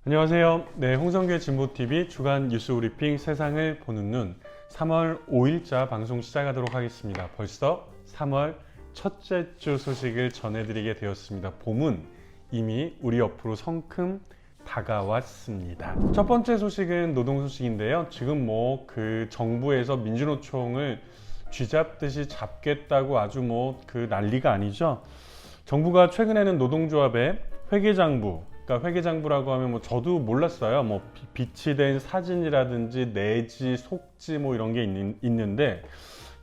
안녕하세요. 네, 홍성규의 진보TV 주간 뉴스 브리핑 세상을 보는 눈 3월 5일자 방송 시작하도록 하겠습니다. 벌써 3월 첫째 주 소식을 전해드리게 되었습니다. 봄은 이미 우리 옆으로 성큼 다가왔습니다. 첫 번째 소식은 노동 소식인데요. 지금 그 정부에서 민주노총을 쥐잡듯이 잡겠다고 아주 난리가 아니죠. 정부가 최근에는 노동조합의 회계장부, 그러니까 회계장부라고 하면 저도 몰랐어요. 비치된 사진이라든지 내지, 속지 이런 게 있는데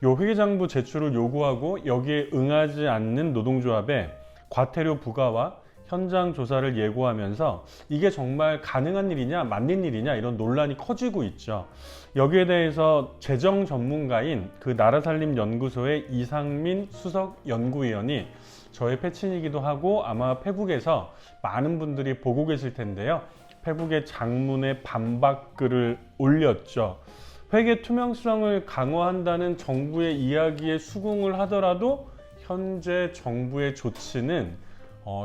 요 회계장부 제출을 요구하고 여기에 응하지 않는 노동조합에 과태료 부과와 현장 조사를 예고하면서 이게 정말 가능한 일이냐, 맞는 일이냐 이런 논란이 커지고 있죠. 여기에 대해서 재정 전문가인 그 나라살림연구소의 이상민 수석 연구위원이 저의 패친이기도 하고 아마 페북에서 많은 분들이 보고 계실 텐데요. 페북에 장문의 반박글을 올렸죠. 회계 투명성을 강화한다는 정부의 이야기에 수긍을 하더라도 현재 정부의 조치는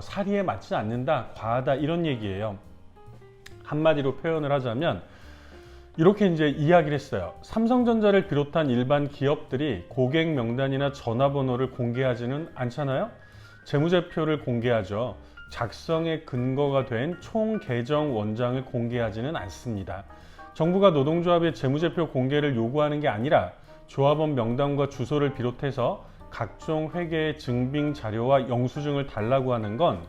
사리에 맞지 않는다, 과하다 이런 얘기예요. 한마디로 표현을 하자면 이렇게 이제 이야기를 했어요. 삼성전자를 비롯한 일반 기업들이 고객 명단이나 전화번호를 공개하지는 않잖아요. 재무제표를 공개하죠. 작성의 근거가 된 총계정 원장을 공개하지는 않습니다. 정부가 노동조합의 재무제표 공개를 요구하는 게 아니라 조합원 명단과 주소를 비롯해서 각종 회계의 증빙 자료와 영수증을 달라고 하는 건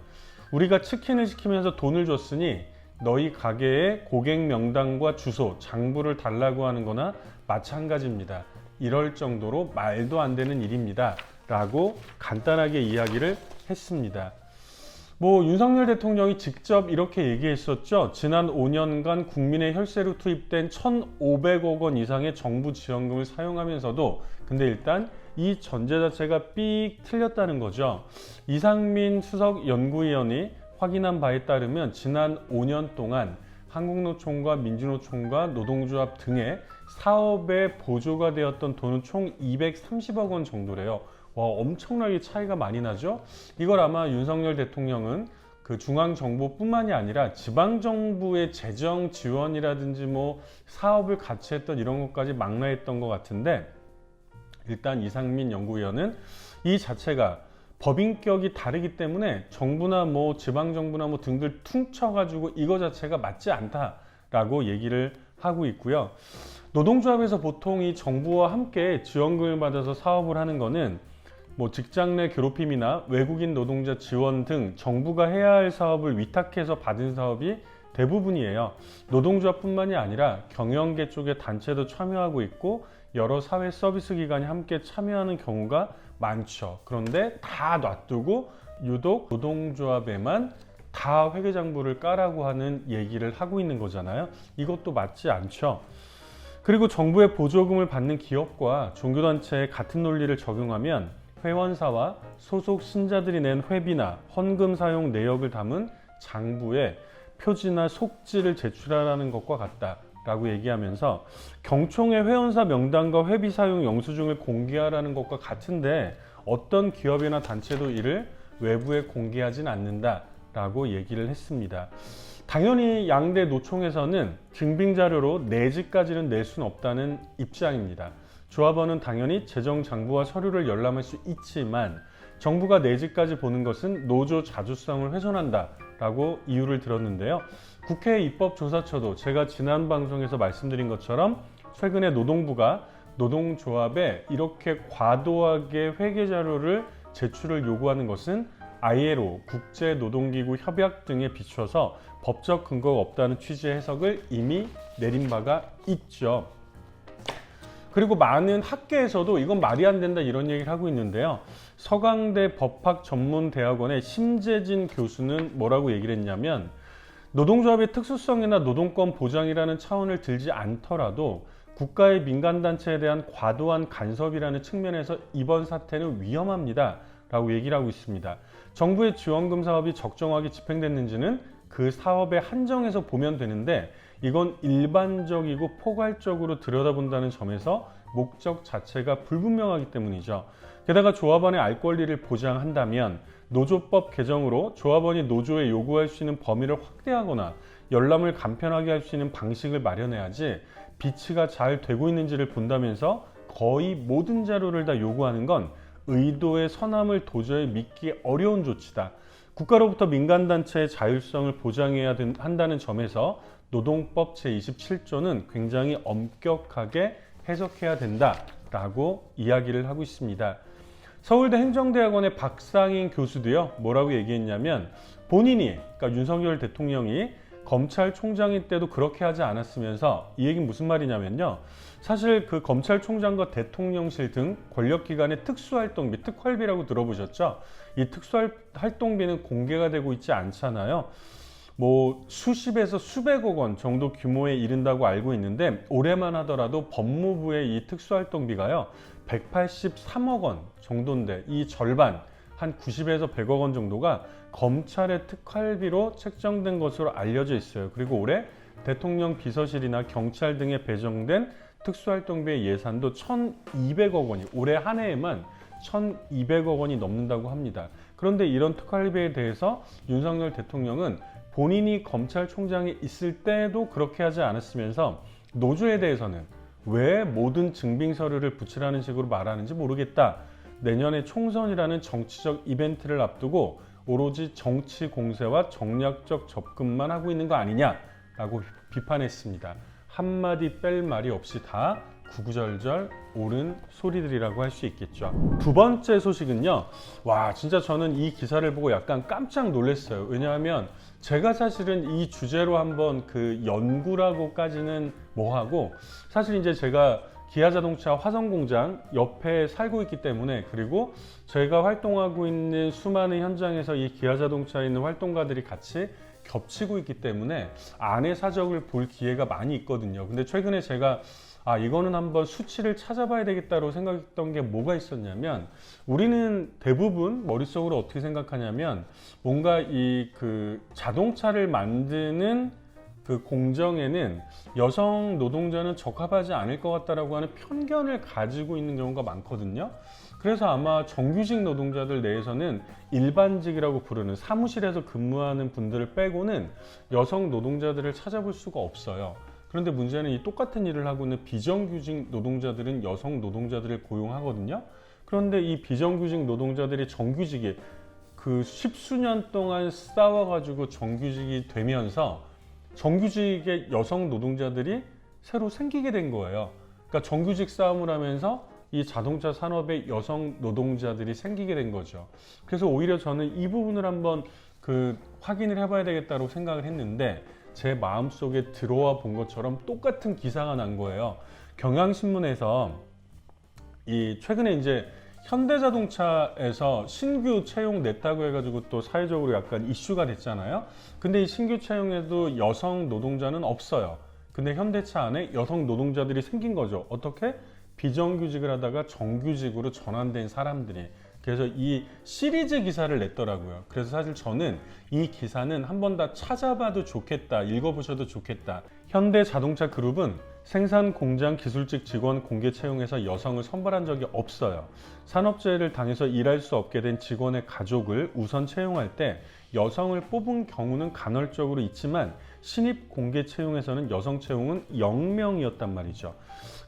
우리가 치킨을 시키면서 돈을 줬으니 너희 가게의 고객 명단과 주소, 장부를 달라고 하는 거나 마찬가지입니다. 이럴 정도로 말도 안 되는 일입니다. 라고 간단하게 이야기를 했습니다. 윤석열 대통령이 직접 이렇게 얘기했었죠. 지난 5년간 국민의 혈세로 투입된 1,500억 원 이상의 정부 지원금을 사용하면서도 근데 일단 이 전제 자체가 삑 틀렸다는 거죠. 이상민 수석 연구위원이 확인한 바에 따르면 지난 5년 동안 한국노총과 민주노총과 노동조합 등의 사업에 보조가 되었던 돈은 총 230억 원 정도래요. 와, 엄청나게 차이가 많이 나죠? 이걸 아마 윤석열 대통령은 그 중앙정부뿐만이 아니라 지방정부의 재정 지원이라든지 사업을 같이 했던 이런 것까지 망라했던 것 같은데 일단 이상민 연구위원은 이 자체가 법인격이 다르기 때문에 정부나 지방정부나 등들 퉁쳐가지고 이거 자체가 맞지 않다라고 얘기를 하고 있고요. 노동조합에서 보통 이 정부와 함께 지원금을 받아서 사업을 하는 거는 직장 내 괴롭힘이나 외국인 노동자 지원 등 정부가 해야 할 사업을 위탁해서 받은 사업이 대부분이에요. 노동조합뿐만이 아니라 경영계 쪽의 단체도 참여하고 있고 여러 사회 서비스 기관이 함께 참여하는 경우가 많죠. 그런데 다 놔두고 유독 노동조합에만 다 회계장부를 까라고 하는 얘기를 하고 있는 거잖아요. 이것도 맞지 않죠. 그리고 정부의 보조금을 받는 기업과 종교단체에 같은 논리를 적용하면 회원사와 소속 신자들이 낸 회비나 헌금 사용 내역을 담은 장부에 표지나 속지를 제출하라는 것과 같다라고 얘기하면서 경총의 회원사 명단과 회비 사용 영수증을 공개하라는 것과 같은데 어떤 기업이나 단체도 이를 외부에 공개하진 않는다라고 얘기를 했습니다. 당연히 양대 노총에서는 증빙자료로 내지까지는 낼 수는 없다는 입장입니다. 조합원은 당연히 재정장부와 서류를 열람할 수 있지만 정부가 내지까지 보는 것은 노조 자주성을 훼손한다라고 이유를 들었는데요. 국회 입법조사처도 제가 지난 방송에서 말씀드린 것처럼 최근에 노동부가 노동조합에 이렇게 과도하게 회계자료를 제출을 요구하는 것은 ILO, 국제노동기구 협약 등에 비춰서 법적 근거가 없다는 취지의 해석을 이미 내린 바가 있죠. 그리고 많은 학계에서도 이건 말이 안 된다 이런 얘기를 하고 있는데요. 서강대 법학전문대학원의 심재진 교수는 뭐라고 얘기를 했냐면 노동조합의 특수성이나 노동권 보장이라는 차원을 들지 않더라도 국가의 민간단체에 대한 과도한 간섭이라는 측면에서 이번 사태는 위험합니다 라고 얘기를 하고 있습니다. 정부의 지원금 사업이 적정하게 집행됐는지는 그 사업에 한정해서 보면 되는데 이건 일반적이고 포괄적으로 들여다본다는 점에서 목적 자체가 불분명하기 때문이죠. 게다가 조합원의 알 권리를 보장한다면 노조법 개정으로 조합원이 노조에 요구할 수 있는 범위를 확대하거나 열람을 간편하게 할 수 있는 방식을 마련해야지 비치가 잘 되고 있는지를 본다면서 거의 모든 자료를 다 요구하는 건 의도의 선함을 도저히 믿기 어려운 조치다. 국가로부터 민간단체의 자율성을 보장해야 한다는 점에서 노동법 제27조는 굉장히 엄격하게 해석해야 된다라고 이야기를 하고 있습니다. 서울대 행정대학원의 박상인 교수도요, 뭐라고 얘기했냐면 본인이, 그러니까 윤석열 대통령이 검찰총장일 때도 그렇게 하지 않았으면서, 이 얘기는 무슨 말이냐면요, 사실 그 검찰총장과 대통령실 등 권력기관의 특수활동비, 특활비라고 들어보셨죠? 이 특수활동비는 공개가 되고 있지 않잖아요. 뭐 수십에서 수백억 원 정도 규모에 이른다고 알고 있는데, 올해만 하더라도 법무부의 이 특수활동비가요 183억 원 정도인데, 이 절반, 한 90에서 100억 원 정도가 검찰의 특활비로 책정된 것으로 알려져 있어요. 그리고 올해 대통령 비서실이나 경찰 등에 배정된 특수활동비의 예산도 1,200억 원이, 올해 한 해에만 1,200억 원이 넘는다고 합니다. 그런데 이런 특활비에 대해서 윤석열 대통령은 본인이 검찰총장에 있을 때도 그렇게 하지 않았으면서, 노조에 대해서는 왜 모든 증빙 서류를 붙이라는 식으로 말하는지 모르겠다. 내년에 총선이라는 정치적 이벤트를 앞두고 오로지 정치 공세와 정략적 접근만 하고 있는 거 아니냐라고 비판했습니다. 한마디 뺄 말이 없이 다 구구절절 옳은 소리들이라고 할 수 있겠죠. 두 번째 소식은요, 와, 진짜 저는 이 기사를 보고 약간 깜짝 놀랐어요. 왜냐하면 제가 사실은 이 주제로 한번 그 연구라고까지는 뭐하고, 사실 이제 제가 기아자동차 화성공장 옆에 살고 있기 때문에, 그리고 저희가 활동하고 있는 수많은 현장에서 이 기아자동차에 있는 활동가들이 같이 겹치고 있기 때문에 안의 사적을 볼 기회가 많이 있거든요. 근데 최근에 제가 이거는 한번 수치를 찾아봐야 되겠다고 생각했던 게 뭐가 있었냐면, 우리는 대부분 머릿속으로 어떻게 생각하냐면, 뭔가 이 그 자동차를 만드는 그 공정에는 여성 노동자는 적합하지 않을 것 같다라고 하는 편견을 가지고 있는 경우가 많거든요. 그래서 아마 정규직 노동자들 내에서는 일반직이라고 부르는 사무실에서 근무하는 분들을 빼고는 여성 노동자들을 찾아볼 수가 없어요. 그런데 문제는 이 똑같은 일을 하고 있는 비정규직 노동자들은 여성 노동자들을 고용하거든요. 그런데 이 비정규직 노동자들이 정규직에 그 십수년 동안 싸워가지고 정규직이 되면서 정규직의 여성 노동자들이 새로 생기게 된 거예요. 그러니까 정규직 싸움을 하면서 이 자동차 산업의 여성 노동자들이 생기게 된 거죠. 그래서 오히려 저는 이 부분을 한번 확인을 해봐야 되겠다고 생각을 했는데, 제 마음속에 들어와 본 것처럼 똑같은 기사가 난 거예요. 경향신문에서 최근에 이제 현대자동차에서 신규 채용 냈다고 해가지고 또 사회적으로 약간 이슈가 됐잖아요. 근데 이 신규 채용에도 여성 노동자는 없어요. 근데 현대차 안에 여성 노동자들이 생긴 거죠. 어떻게? 비정규직을 하다가 정규직으로 전환된 사람들이. 그래서 이 시리즈 기사를 냈더라고요. 그래서 사실 저는 이 기사는 한 번 다 찾아봐도 좋겠다, 읽어보셔도 좋겠다. 현대자동차 그룹은 생산 공장 기술직 직원 공개 채용에서 여성을 선발한 적이 없어요. 산업재해를 당해서 일할 수 없게 된 직원의 가족을 우선 채용할 때 여성을 뽑은 경우는 간헐적으로 있지만, 신입 공개 채용에서는 여성 채용은 0명이었단 말이죠.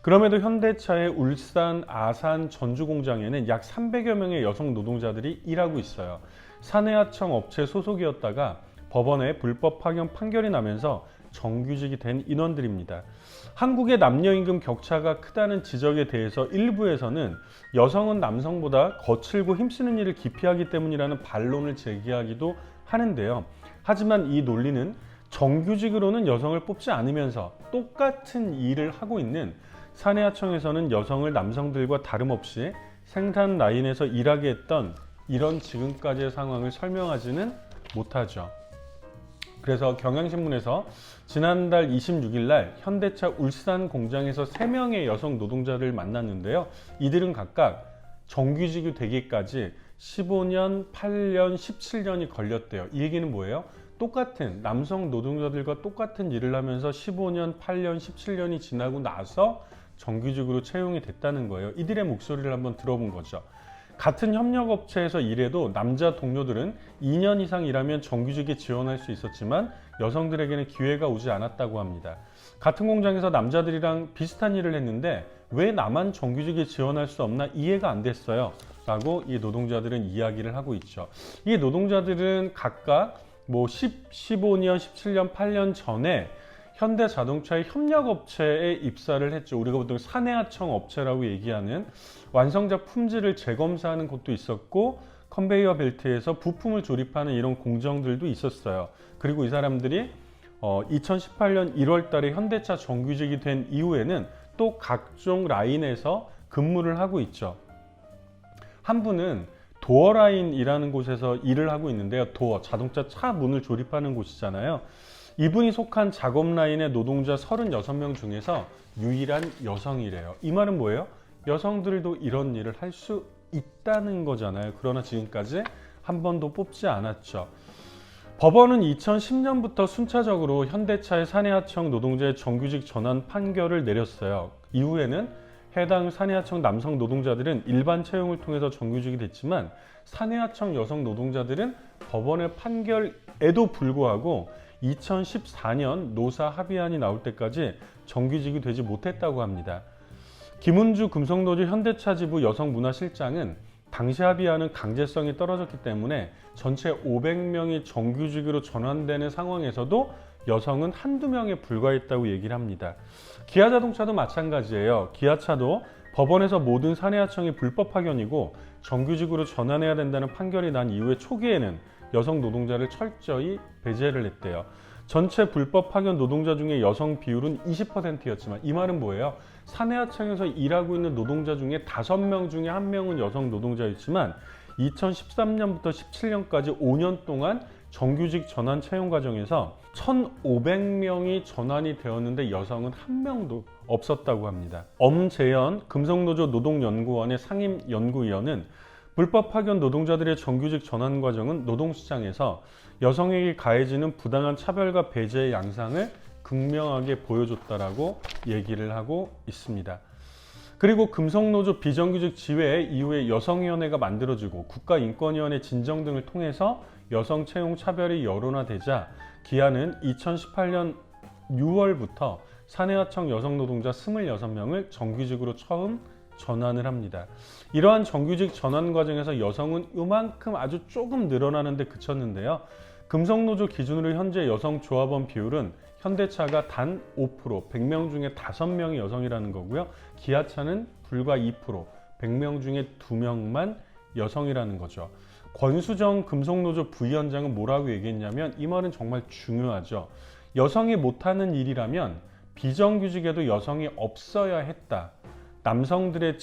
그럼에도 현대차의 울산, 아산, 전주 공장에는 약 300여 명의 여성 노동자들이 일하고 있어요. 산해하청 업체 소속이었다가 법원에 불법 파견 판결이 나면서 정규직이 된 인원들입니다. 한국의 남녀임금 격차가 크다는 지적에 대해서 일부에서는 여성은 남성보다 거칠고 힘쓰는 일을 기피하기 때문이라는 반론을 제기하기도 하는데요. 하지만 이 논리는 정규직으로는 여성을 뽑지 않으면서 똑같은 일을 하고 있는 산해하청에서는 여성을 남성들과 다름없이 생산 라인에서 일하게 했던 이런 지금까지의 상황을 설명하지는 못하죠. 그래서 경향신문에서 지난달 26일 날 현대차 울산 공장에서 3명의 여성 노동자를 만났는데요. 이들은 각각 정규직이 되기까지 15년, 8년, 17년이 걸렸대요. 이 얘기는 뭐예요? 똑같은 남성 노동자들과 똑같은 일을 하면서 15년, 8년, 17년이 지나고 나서 정규직으로 채용이 됐다는 거예요. 이들의 목소리를 한번 들어본 거죠. 같은 협력업체에서 일해도 남자 동료들은 2년 이상 일하면 정규직에 지원할 수 있었지만 여성들에게는 기회가 오지 않았다고 합니다. 같은 공장에서 남자들이랑 비슷한 일을 했는데 왜 나만 정규직에 지원할 수 없나 이해가 안 됐어요 라고 이 노동자들은 이야기를 하고 있죠. 이 노동자들은 각각 15년, 17년, 8년 전에 현대자동차의 협력업체에 입사를 했죠. 우리가 보통 사내하청 업체라고 얘기하는 완성자 품질을 재검사하는 곳도 있었고 컨베이어 벨트에서 부품을 조립하는 이런 공정들도 있었어요. 그리고 이 사람들이 2018년 1월 달에 현대차 정규직이 된 이후에는 또 각종 라인에서 근무를 하고 있죠. 한 분은 도어라인이라는 곳에서 일을 하고 있는데요. 도어, 자동차 차 문을 조립하는 곳이잖아요. 이분이 속한 작업 라인의 노동자 36명 중에서 유일한 여성이래요. 이 말은 뭐예요? 여성들도 이런 일을 할 수 있다는 거잖아요. 그러나 지금까지 한 번도 뽑지 않았죠. 법원은 2010년부터 순차적으로 현대차의 사내하청 노동자의 정규직 전환 판결을 내렸어요. 이후에는 해당 사내하청 남성 노동자들은 일반 채용을 통해서 정규직이 됐지만 사내하청 여성 노동자들은 법원의 판결에도 불구하고 2014년 노사 합의안이 나올 때까지 정규직이 되지 못했다고 합니다. 김은주 금속노조 현대차 지부 여성문화실장은 당시 합의안은 강제성이 떨어졌기 때문에 전체 500명이 정규직으로 전환되는 상황에서도 여성은 한두 명에 불과했다고 얘기를 합니다. 기아자동차도 마찬가지예요. 기아차도 법원에서 모든 사내하청이 불법 파견이고 정규직으로 전환해야 된다는 판결이 난 이후에 초기에는 여성 노동자를 철저히 배제를 했대요. 전체 불법 파견 노동자 중에 여성 비율은 20%였지만 이 말은 뭐예요? 사내하청에서 일하고 있는 노동자 중에 5명 중에 1명은 여성 노동자였지만 2013년부터 17년까지 5년 동안 정규직 전환 채용 과정에서 1,500명이 전환이 되었는데 여성은 1명도 없었다고 합니다. 엄재현 금속노조 노동연구원의 상임 연구위원은 불법 파견 노동자들의 정규직 전환 과정은 노동시장에서 여성에게 가해지는 부당한 차별과 배제의 양상을 극명하게 보여줬다라고 얘기를 하고 있습니다. 그리고 금속노조 비정규직 지회 이후에 여성위원회가 만들어지고 국가인권위원회 진정 등을 통해서 여성 채용 차별이 여론화되자 기아는 2018년 6월부터 사내하청 여성 노동자 26명을 정규직으로 처음 전환을 합니다. 이러한 정규직 전환 과정에서 여성은 요만큼 아주 조금 늘어나는데 그쳤는데요. 금속노조 기준으로 현재 여성 조합원 비율은 현대차가 단 5%, 100명 중에 5명이 여성이라는 거고요. 기아차는 불과 2%, 100명 중에 2명만 여성이라는 거죠. 권수정 금속노조 부위원장은 뭐라고 얘기했냐면 이 말은 정말 중요하죠. 여성이 못하는 일이라면 비정규직에도 여성이 없어야 했다. 남성들은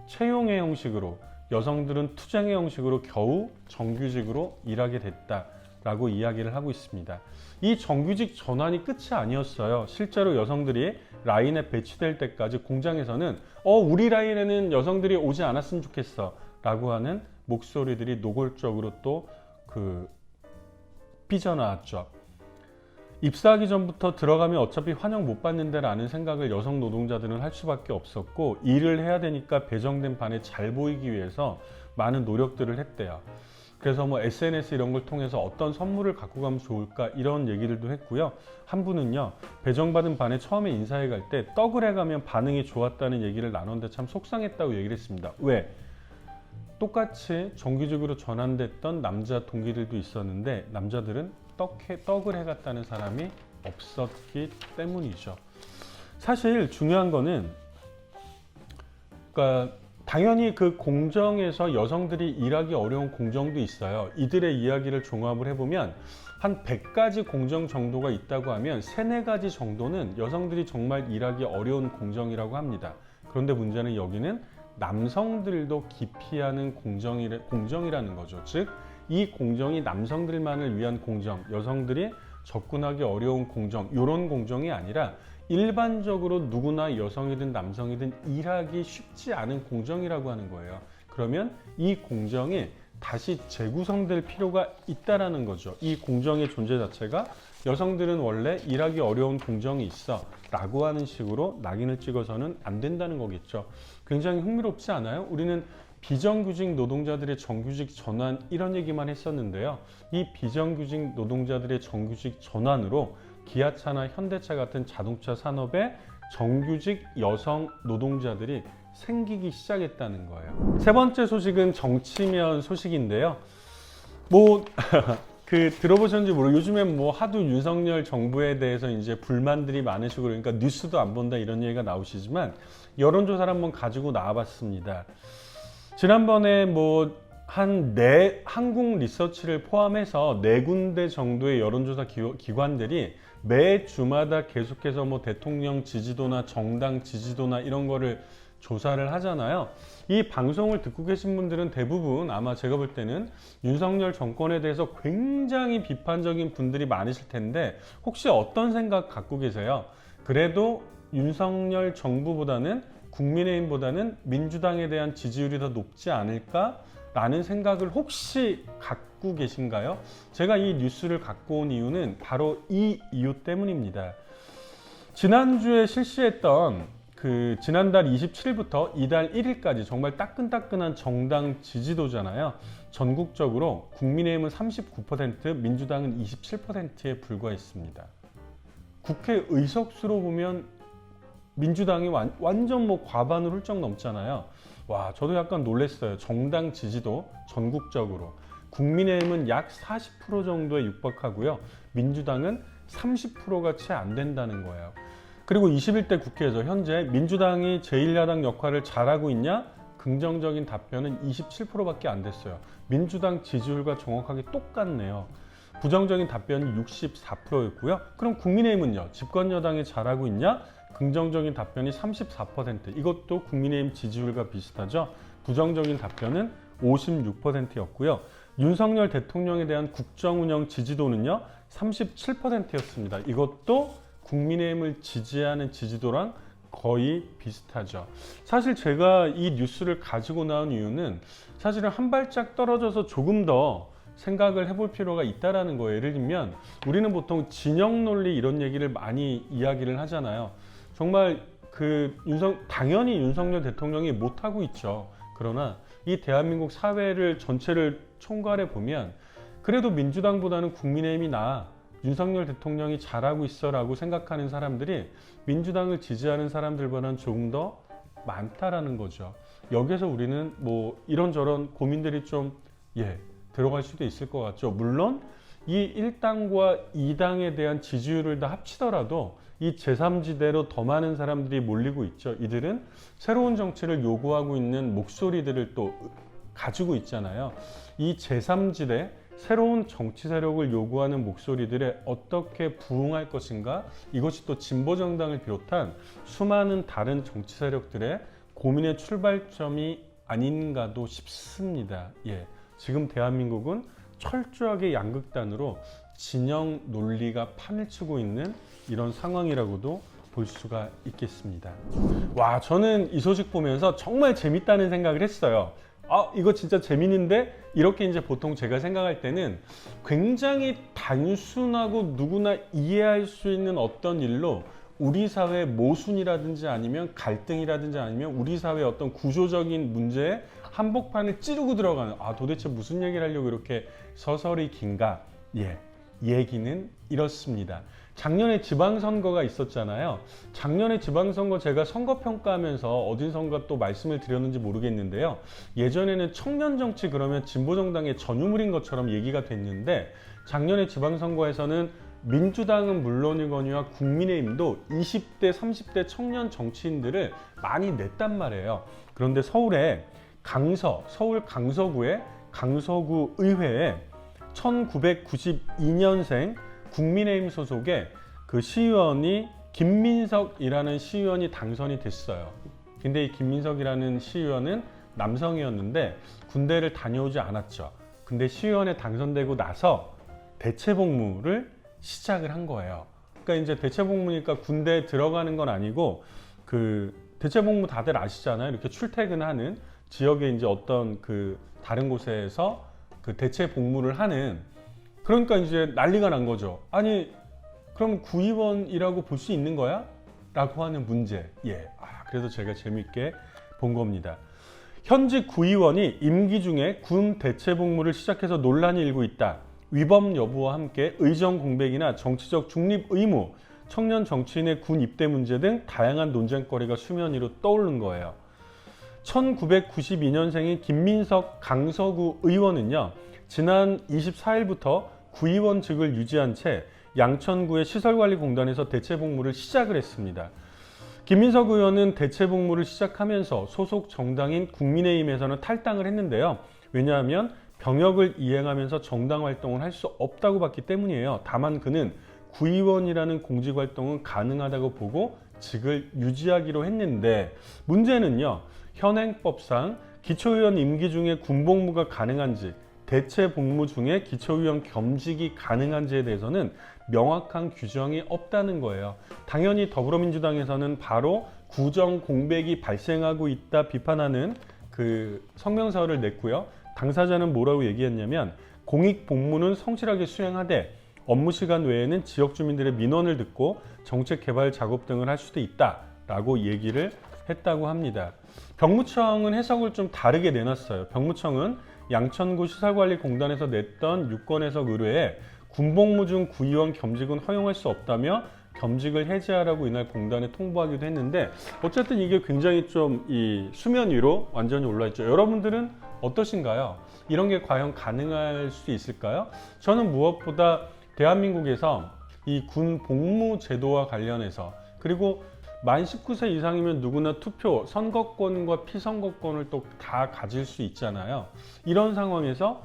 채용의 형식으로, 여성들은 투쟁의 형식으로 겨우 정규직으로 일하게 됐다라고 이야기를 하고 있습니다. 이 정규직 전환이 끝이 아니었어요. 실제로 여성들이 라인에 배치될 때까지 공장에서는 우리 라인에는 여성들이 오지 않았으면 좋겠어 라고 하는 목소리들이 노골적으로 또 삐져나왔죠. 입사하기 전부터 들어가면 어차피 환영 못 받는데 라는 생각을 여성 노동자들은 할 수밖에 없었고 일을 해야 되니까 배정된 반에 잘 보이기 위해서 많은 노력들을 했대요. 그래서 SNS 이런 걸 통해서 어떤 선물을 갖고 가면 좋을까 이런 얘기들도 했고요. 한 분은요, 배정받은 반에 처음에 인사해 갈 때 떡을 해가면 반응이 좋았다는 얘기를 나눴는데 참 속상했다고 얘기를 했습니다. 왜? 똑같이 정규직으로 전환됐던 남자 동기들도 있었는데 남자들은 떡을 해갔다는 사람이 없었기 때문이죠. 사실 중요한 거는 당연히 그 공정에서 여성들이 일하기 어려운 공정도 있어요. 이들의 이야기를 종합을 해보면 한 100가지 공정 정도가 있다고 하면 3-4가지 정도는 여성들이 정말 일하기 어려운 공정이라고 합니다. 그런데 문제는 여기는 남성들도 기피하는 공정이라는 거죠. 즉, 이 공정이 남성들만을 위한 공정, 여성들이 접근하기 어려운 공정, 이런 공정이 아니라 일반적으로 누구나 여성이든 남성이든 일하기 쉽지 않은 공정이라고 하는 거예요. 그러면 이 공정이 다시 재구성될 필요가 있다라는 거죠. 이 공정의 존재 자체가 여성들은 원래 일하기 어려운 공정이 있어 라고 하는 식으로 낙인을 찍어서는 안 된다는 거겠죠. 굉장히 흥미롭지 않아요? 우리는 비정규직 노동자들의 정규직 전환 이런 얘기만 했었는데요. 이 비정규직 노동자들의 정규직 전환으로 기아차나 현대차 같은 자동차 산업의 정규직 여성 노동자들이 생기기 시작했다는 거예요. 세 번째 소식은 정치면 소식인데요. 들어보셨는지 모르고 요즘엔 하도 윤석열 정부에 대해서 이제 불만들이 많으시고 그러니까 뉴스도 안 본다 이런 얘기가 나오시지만 여론조사를 한번 가지고 나와봤습니다. 지난번에 한국 리서치를 포함해서 4군데 정도의 여론조사 기관들이 매 주마다 계속해서 대통령 지지도나 정당 지지도나 이런 거를 조사를 하잖아요. 이 방송을 듣고 계신 분들은 대부분 아마 제가 볼 때는 윤석열 정권에 대해서 굉장히 비판적인 분들이 많으실 텐데 혹시 어떤 생각 갖고 계세요? 그래도 윤석열 정부보다는 국민의힘보다는 민주당에 대한 지지율이 더 높지 않을까라는 생각을 혹시 갖고 계신가요? 제가 이 뉴스를 갖고 온 이유는 바로 이 이유 때문입니다. 지난주에 실시했던 지난달 27일부터 이달 1일까지 정말 따끈따끈한 정당 지지도잖아요. 전국적으로 국민의힘은 39%, 민주당은 27%에 불과했습니다. 국회 의석수로 보면 민주당이 완전 과반을 훌쩍 넘잖아요. 와, 저도 약간 놀랐어요. 정당 지지도 전국적으로. 국민의힘은 약 40% 정도에 육박하고요. 민주당은 30%가 채 안 된다는 거예요. 그리고 21대 국회에서 현재 민주당이 제1야당 역할을 잘하고 있냐? 긍정적인 답변은 27%밖에 안 됐어요. 민주당 지지율과 정확하게 똑같네요. 부정적인 답변이 64%였고요. 그럼 국민의힘은요? 집권 여당이 잘하고 있냐? 긍정적인 답변이 34%. 이것도 국민의힘 지지율과 비슷하죠. 부정적인 답변은 56%였고요. 윤석열 대통령에 대한 국정운영 지지도는요? 37%였습니다. 이것도 국민의힘을 지지하는 지지도랑 거의 비슷하죠. 사실 제가 이 뉴스를 가지고 나온 이유는 사실은 한 발짝 떨어져서 조금 더 생각을 해볼 필요가 있다는 거예요. 예를 들면 우리는 보통 진영 논리 이런 얘기를 많이 이야기를 하잖아요. 정말 당연히 윤석열 대통령이 못하고 있죠. 그러나 이 대한민국 사회를 전체를 총괄해 보면 그래도 민주당보다는 국민의힘이 나아. 윤석열 대통령이 잘하고 있어라고 생각하는 사람들이 민주당을 지지하는 사람들보다는 조금 더 많다라는 거죠. 여기서 우리는 이런저런 고민들이 좀 들어갈 수도 있을 것 같죠. 물론 이 1당과 2당에 대한 지지율을 다 합치더라도 이 제3지대로 더 많은 사람들이 몰리고 있죠. 이들은 새로운 정치를 요구하고 있는 목소리들을 또 가지고 있잖아요. 이 제3지대 새로운 정치 세력을 요구하는 목소리들에 어떻게 부응할 것인가? 이것이 또 진보정당을 비롯한 수많은 다른 정치 세력들의 고민의 출발점이 아닌가도 싶습니다. 지금 대한민국은 철저하게 양극단으로 진영 논리가 판을 치고 있는 이런 상황이라고도 볼 수가 있겠습니다. 와, 저는 이 소식 보면서 정말 재밌다는 생각을 했어요. 이거 진짜 재밌는데? 이렇게 이제 보통 제가 생각할 때는 굉장히 단순하고 누구나 이해할 수 있는 어떤 일로 우리 사회의 모순이라든지 아니면 갈등이라든지 아니면 우리 사회의 어떤 구조적인 문제에 한복판을 찌르고 들어가는 도대체 무슨 얘기를 하려고 이렇게 서설이 긴가? 얘기는 이렇습니다. 작년에 지방선거가 있었잖아요. 작년에 지방선거 제가 선거평가하면서 어딘선가 또 말씀을 드렸는지 모르겠는데요. 예전에는 청년정치 그러면 진보정당의 전유물인 것처럼 얘기가 됐는데 작년에 지방선거에서는 민주당은 물론이거니와 국민의힘도 20대, 30대 청년 정치인들을 많이 냈단 말이에요. 그런데 서울 강서구의 강서구 의회에 1992년생 국민의힘 소속의 시의원이 김민석이라는 시의원이 당선이 됐어요. 근데 이 김민석이라는 시의원은 남성이었는데 군대를 다녀오지 않았죠. 근데 시의원에 당선되고 나서 대체복무를 시작을 한 거예요. 그러니까 이제 대체복무니까 군대에 들어가는 건 아니고 대체복무 다들 아시잖아요. 이렇게 출퇴근하는 지역에 이제 어떤 다른 곳에서 대체복무를 하는, 그러니까 이제 난리가 난 거죠. 아니 그럼 구의원이라고 볼 수 있는 거야? 라고 하는 문제. 그래서 제가 재밌게 본 겁니다. 현직 구의원이 임기 중에 군 대체 복무를 시작해서 논란이 일고 있다. 위법 여부와 함께 의정 공백이나 정치적 중립 의무, 청년 정치인의 군 입대 문제 등 다양한 논쟁거리가 수면 위로 떠오른 거예요. 1992년생인 김민석 강서구 의원은요, 지난 24일부터 구의원직을 유지한 채 양천구의 시설관리공단에서 대체 복무를 시작을 했습니다. 김민석 의원은 대체 복무를 시작하면서 소속 정당인 국민의힘에서는 탈당을 했는데요. 왜냐하면 병역을 이행하면서 정당 활동을 할 수 없다고 봤기 때문이에요. 다만 그는 구의원이라는 공직 활동은 가능하다고 보고 직을 유지하기로 했는데, 문제는요, 현행법상 기초의원 임기 중에 군복무가 가능한지, 대체 복무 중에 기초의원 겸직이 가능한지에 대해서는 명확한 규정이 없다는 거예요. 당연히 더불어민주당에서는 바로 구정 공백이 발생하고 있다 비판하는 그 성명서를 냈고요. 당사자는 뭐라고 얘기했냐면, 공익 복무는 성실하게 수행하되 업무 시간 외에는 지역 주민들의 민원을 듣고 정책 개발 작업 등을 할 수도 있다라고 얘기를 했다고 합니다. 병무청은 해석을 좀 다르게 내놨어요. 병무청은 양천구 시설관리공단에서 냈던 유권해석 의뢰에 군복무 중 구의원 겸직은 허용할 수 없다며 겸직을 해제하라고 이날 공단에 통보하기도 했는데, 어쨌든 이게 굉장히 좀 이 수면 위로 완전히 올라 있죠. 여러분들은 어떠신가요? 이런 게 과연 가능할 수 있을까요? 저는 무엇보다 대한민국에서 이 군 복무 제도와 관련해서, 그리고 만 19세 이상이면 누구나 투표, 선거권과 피선거권을 또 다 가질 수 있잖아요. 이런 상황에서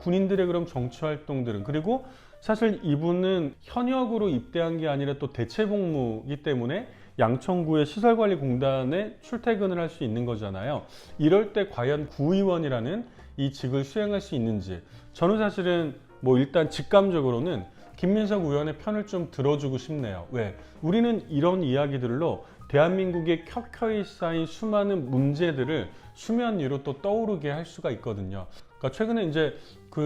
군인들의 그럼 정치 활동들은, 그리고 사실 이분은 현역으로 입대한 게 아니라 또 대체 복무이기 때문에 양천구의 시설관리공단에 출퇴근을 할 수 있는 거잖아요. 이럴 때 과연 구의원이라는 이 직을 수행할 수 있는지, 저는 사실은 뭐 일단 직감적으로는 김민석 의원의 편을 좀 들어주고 싶네요. 왜? 우리는 이런 이야기들로 대한민국에 켜켜이 쌓인 수많은 문제들을 수면 위로 또 떠오르게 할 수가 있거든요. 그러니까 최근에 이제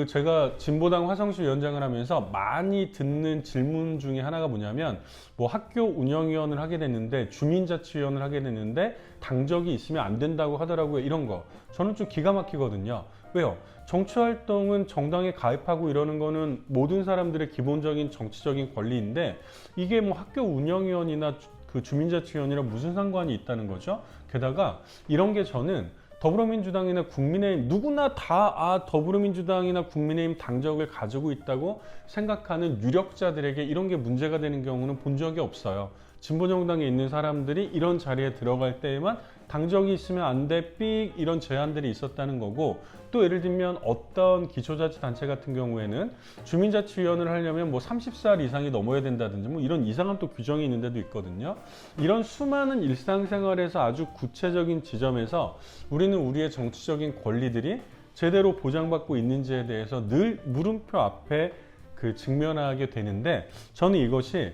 제가 진보당 화성시 위원장을 하면서 많이 듣는 질문 중에 하나가 뭐냐면, 뭐 학교 운영위원을 하게 됐는데, 주민자치위원을 하게 됐는데 당적이 있으면 안 된다고 하더라고요. 이런 거 저는 좀 기가 막히거든요. 왜요? 정치활동은 정당에 가입하고 이러는 거는 모든 사람들의 기본적인 정치적인 권리인데, 이게 뭐 학교 운영위원이나 그 주민자치위원이랑 무슨 상관이 있다는 거죠? 게다가 이런 게 저는 더불어민주당이나 국민의힘 누구나 다 더불어민주당이나 국민의힘 당적을 가지고 있다고 생각하는 유력자들에게 이런 게 문제가 되는 경우는 본 적이 없어요. 진보정당에 있는 사람들이 이런 자리에 들어갈 때에만 당적이 있으면 안 돼, 삑, 이런 제한들이 있었다는 거고, 또 예를 들면 어떤 기초자치단체 같은 경우에는 주민자치위원을 하려면 뭐 30살 이상이 넘어야 된다든지 뭐 이런 이상한 또 규정이 있는 데도 있거든요. 이런 수많은 일상생활에서 아주 구체적인 지점에서 우리는 우리의 정치적인 권리들이 제대로 보장받고 있는지에 대해서 늘 물음표 앞에 직면하게 되는데, 저는 이것이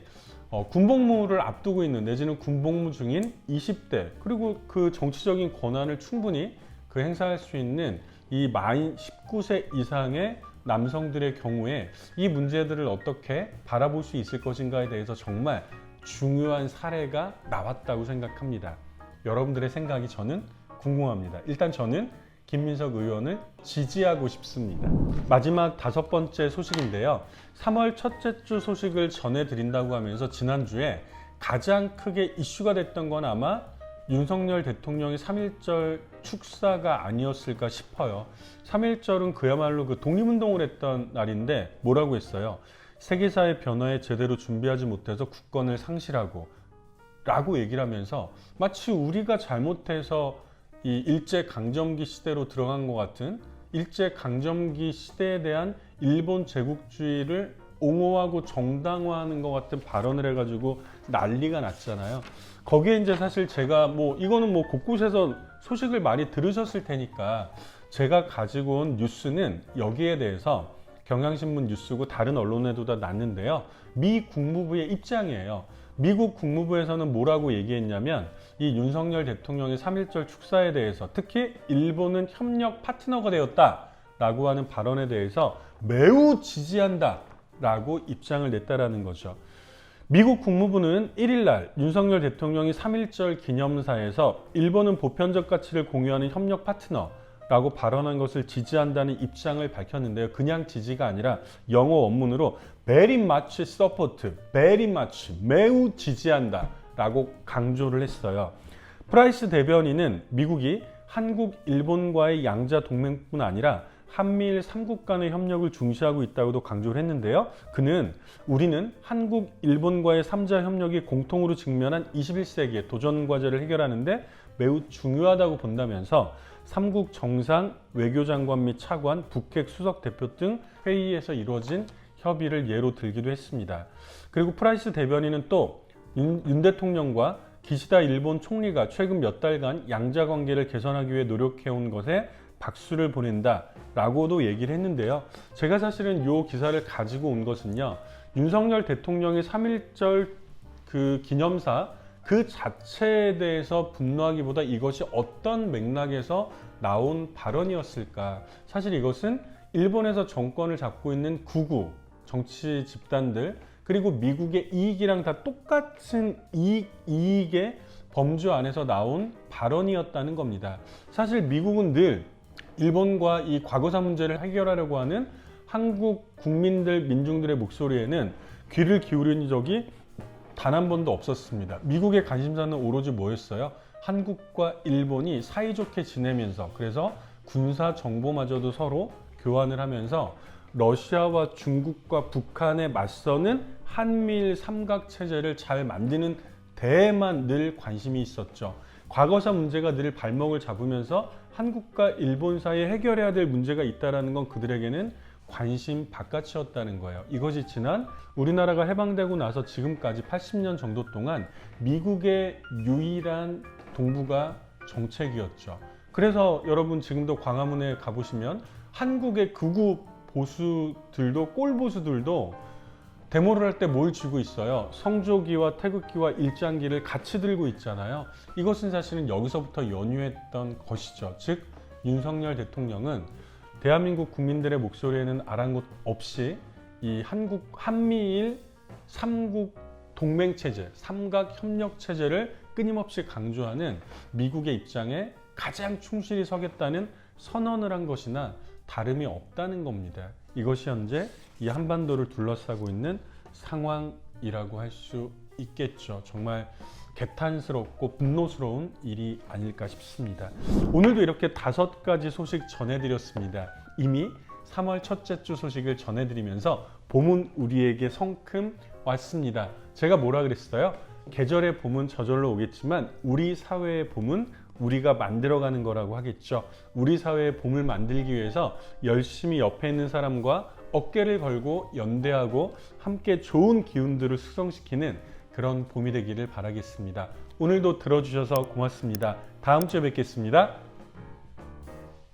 군복무를 앞두고 있는, 내지는 군복무 중인 20대, 그리고 그 정치적인 권한을 충분히 행사할 수 있는 이 만 19세 이상의 남성들의 경우에 이 문제들을 어떻게 바라볼 수 있을 것인가에 대해서 정말 중요한 사례가 나왔다고 생각합니다. 여러분들의 생각이 저는 궁금합니다. 일단 저는 김민석 의원을 지지하고 싶습니다. 마지막 5번째 소식인데요. 3월 첫째 주 소식을 전해드린다고 하면서 지난주에 가장 크게 이슈가 됐던 건 아마 윤석열 대통령의 3.1절 축사가 아니었을까 싶어요. 3.1절은 그야말로 독립운동을 했던 날인데 뭐라고 했어요? 세계사의 변화에 제대로 준비하지 못해서 국권을 상실하고 라고 얘기를 하면서 마치 우리가 잘못해서 이 일제강점기 시대로 들어간 것 같은, 일제강점기 시대에 대한 일본 제국주의를 옹호하고 정당화하는 것 같은 발언을 해가지고 난리가 났잖아요. 거기에 이제 사실 제가 이거는 곳곳에서 소식을 많이 들으셨을 테니까 제가 가지고 온 뉴스는 여기에 대해서 경향신문 뉴스고 다른 언론에도 다 났는데요. 미 국무부의 입장이에요. 미국 국무부에서는 뭐라고 얘기했냐면, 이 윤석열 대통령의 3.1절 축사에 대해서, 특히 일본은 협력 파트너가 되었다라고 하는 발언에 대해서 매우 지지한다라고 입장을 냈다라는 거죠. 미국 국무부는 1일 날 윤석열 대통령이 3.1절 기념사에서 일본은 보편적 가치를 공유하는 협력 파트너라고 발언한 것을 지지한다는 입장을 밝혔는데요. 그냥 지지가 아니라 영어 원문으로 very much support, very much, 매우 지지한다 라고 강조를 했어요. 프라이스 대변인은 미국이 한국, 일본과의 양자 동맹뿐 아니라 한미일 3국 간의 협력을 중시하고 있다고도 강조를 했는데요. 그는 우리는 한국, 일본과의 3자 협력이 공통으로 직면한 21세기의 도전 과제를 해결하는데 매우 중요하다고 본다면서 3국 정상, 외교장관 및 차관, 북핵 수석 대표 등 회의에서 이루어진 협의를 예로 들기도 했습니다. 그리고 프라이스 대변인은 또 윤 대통령과 기시다 일본 총리가 최근 몇 달간 양자 관계를 개선하기 위해 노력해온 것에 박수를 보낸다 라고도 얘기를 했는데요. 제가 사실은 이 기사를 가지고 온 것은요, 윤석열 대통령의 3.1절 그 기념사 그 자체에 대해서 분노하기보다 이것이 어떤 맥락에서 나온 발언이었을까. 사실 이것은 일본에서 정권을 잡고 있는 구구 정치 집단들 그리고 미국의 이익이랑 다 똑같은 이익의 범주 안에서 나온 발언이었다는 겁니다. 사실 미국은 늘 일본과 이 과거사 문제를 해결하려고 하는 한국 국민들, 민중들의 목소리에는 귀를 기울인 적이 단 한 번도 없었습니다. 미국의 관심사는 오로지 뭐였어요? 한국과 일본이 사이좋게 지내면서, 그래서 군사 정보마저도 서로 교환을 하면서 러시아와 중국과 북한에 맞서는 한미일 삼각체제를 잘 만드는 데에만 늘 관심이 있었죠. 과거사 문제가 늘 발목을 잡으면서 한국과 일본 사이에 해결해야 될 문제가 있다는 건 그들에게는 관심 바깥이었다는 거예요. 이것이 지난 우리나라가 해방되고 나서 지금까지 80년 정도 동안 미국의 유일한 동북아 정책이었죠. 그래서 여러분 지금도 광화문에 가보시면 한국의 극우 보수들도 꼴보수들도 데모를 할 때 뭘 쥐고 있어요? 성조기와 태극기와 일장기를 같이 들고 있잖아요. 이것은 사실은 여기서부터 연유했던 것이죠. 즉 윤석열 대통령은 대한민국 국민들의 목소리에는 아랑곳 없이 이 한미일 3국 동맹체제, 삼각협력체제를 끊임없이 강조하는 미국의 입장에 가장 충실히 서겠다는 선언을 한 것이나 다름이 없다는 겁니다. 이것이 현재 이 한반도를 둘러싸고 있는 상황이라고 할 수 있겠죠. 정말 개탄스럽고 분노스러운 일이 아닐까 싶습니다. 오늘도 이렇게 5가지 소식 전해드렸습니다. 이미 3월 첫째 주 소식을 전해드리면서 봄은 우리에게 성큼 왔습니다. 제가 뭐라 그랬어요? 계절의 봄은 저절로 오겠지만 우리 사회의 봄은 우리가 만들어가는 거라고 하겠죠. 우리 사회의 봄을 만들기 위해서 열심히 옆에 있는 사람과 어깨를 걸고 연대하고 함께 좋은 기운들을 수성시키는 그런 봄이 되기를 바라겠습니다. 오늘도 들어주셔서 고맙습니다. 다음 주에 뵙겠습니다.